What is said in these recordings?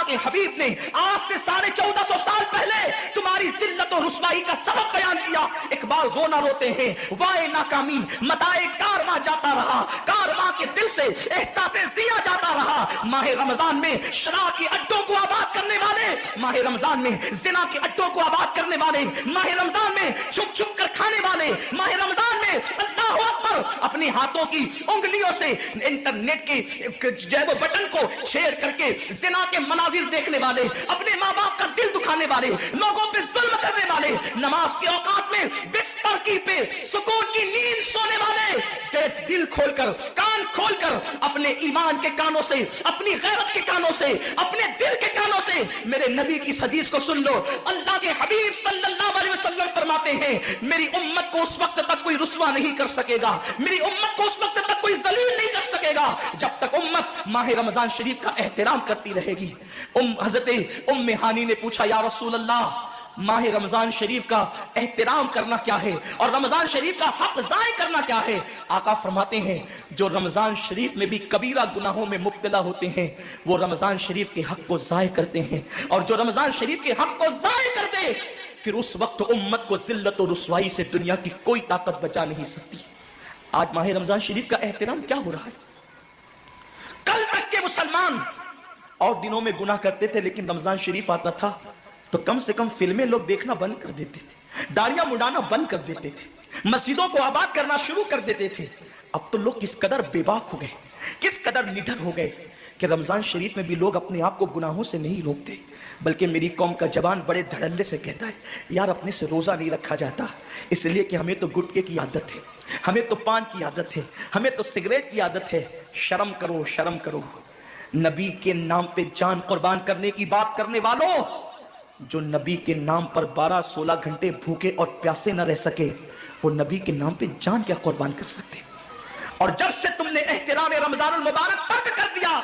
के हबीब ने आज से 1450 साल पहले तुम्हारी जिल्लत और रुसवाई का सबक बयान किया। इकबाल वो ना रोते हैं वाए नाकामी मताए कारवां जाता रहा, कारवां के दिल से एहसासे जिया जाता रहा। माह रमजान में शराब के अड्डों को आबाद करने वाले, माह रमजान में जिना के अड्डों को आबाद करने वाले, माह रमजान में छुप छुप कर खाने वाले, माह रमजान में अल्लाह अकबर अपने हाथों की उंगलियों से इंटरनेट के जो बटन को छेड़ करके जिना के मनाजिर देखने वाले, अपने माँ बाप का दिल दुखाने वाले, लोगों पे जुल्म करने वाले, नमाज के औकात में बिस्तर की पे सुकून की नींद सोने वाले, दिल खोलकर कान खोलकर अपने ईमान के कानों से, अपनी गैरत के कानों से, अपने दिल के कानों से मेरे नबी की हदीस को सुन लो। अल्लाह के हबीब सल्लल्लाहु अलैहि वसल्लम फरमाते हैं मेरी उम्मत को उस वक्त तक कोई रुसवा नहीं कर सकेगा, मेरी उम्मत को उस वक्त तक कोई जलील नहीं कर सकेगा जब तक उम्मत माह रमजान शरीफ का एहतराम करती रहेगी। हजरत उम्मे हानी ने पूछा या रसूल अल्लाह माह रमजान शरीफ का एहतराम करना क्या है और रमजान शरीफ का हक ज़ाय करना क्या है? आका फरमाते हैं जो रमजान शरीफ में भी कबीरा गुनाहों में मुब्तला होते हैं वो रमजान शरीफ के हक को ज़ाय करते हैं, और जो रमजान शरीफ के हक को ज़ाय कर दे फिर उस वक्त उम्मत को जिल्लत और रुसवाई से दुनिया की कोई ताकत बचा नहीं सकती। आज माह रमजान शरीफ का एहतराम क्या हो रहा है? कल तक के मुसलमान और दिनों में गुनाह करते थे, लेकिन रमजान शरीफ आता था तो कम से कम फिल्में लोग देखना बंद कर देते थे, दाढ़ियां मुंडाना बंद कर देते थे, मस्जिदों को आबाद करना शुरू कर देते थे। अब तो लोग किस कदर बेबाक हो गए, किस कदर निडर हो गए कि रमजान शरीफ में भी लोग अपने आप को गुनाहों से नहीं रोकते, बल्कि मेरी कौम का जवान बड़े धड़ल्ले से कहता है यार अपने से रोजा नहीं रखा जाता इसलिए कि हमें तो गुटके की आदत है, हमें तो पान की आदत है, हमें तो सिगरेट की आदत है। शर्म करो, शर्म करो। नबी के नाम पे जान कुर्बान करने की बात करने वालों, जो नबी के नाम पर 12-16 घंटे भूखे और प्यासे न रह सके वो नबी के नाम पे जान क्या कुर्बान कर सकते? और जब से तुमने एहतराम रमजानुल मुबारक तर्क कर दिया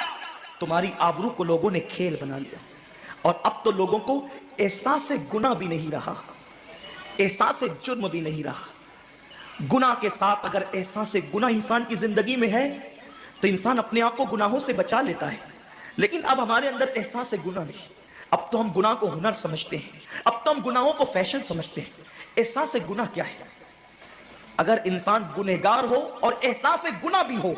तुम्हारी आबरू को लोगों ने खेल बना लिया, और अब तो लोगों को एहसास गुनाह भी नहीं रहा, एहसास जुर्म भी नहीं रहा। गुनाह के साथ अगर एहसास गुनाह इंसान की जिंदगी में है तो इंसान अपने आप को गुनाहों से बचा लेता है, लेकिन अब हमारे अंदर एहसास गुनाह नहीं। अब तो हम गुनाह को हुनर समझते हैं, अब तो हम गुनाहों को फैशन समझते हैं। एहसास गुनाह क्या है? अगर इंसान गुनहगार हो और एहसास गुनाह भी हो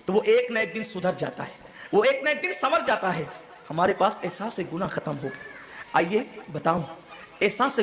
तो वो एक न एक दिन सुधर जाता है, वो एक न एक दिन संवर जाता है। हमारे पास एहसास गुनाह खत्म हो गया। आइए बताऊं एहसास